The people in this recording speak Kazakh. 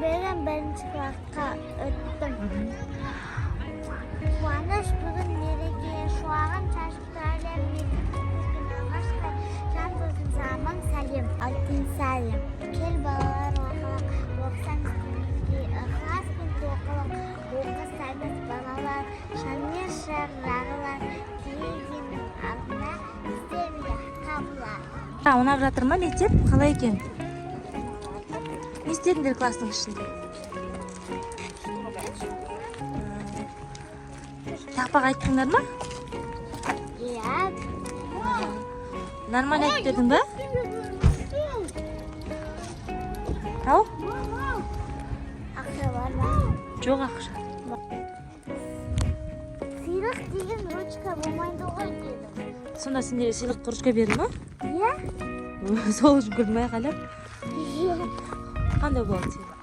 beri birinchi klassga o'tdim. Quvonish bugun merekaga shuag'im chashib turadigan jon do'stim salom salim. Oltin salim. Kel bolalar o'qisan ixlos kun to'qilib o'qish saybas bolalar shamir sharrag'lar tegin alma isteriya qablar. O'ynab жатырмын, мектеп қалай екен? Не істедіңдер класстың ішінде? Тақпақ айттыңдар ма? Iya. Нормально айтып бердің ба? Ау? Ақша бар ма? Жоқ ақша. Сыйлық деген ручка болмайды ғой деді. Сонда сендерге сыйлық ручка берді ма? Иә? Сол үшін күлмей қалап. Иә. Қандай болады сыйлық?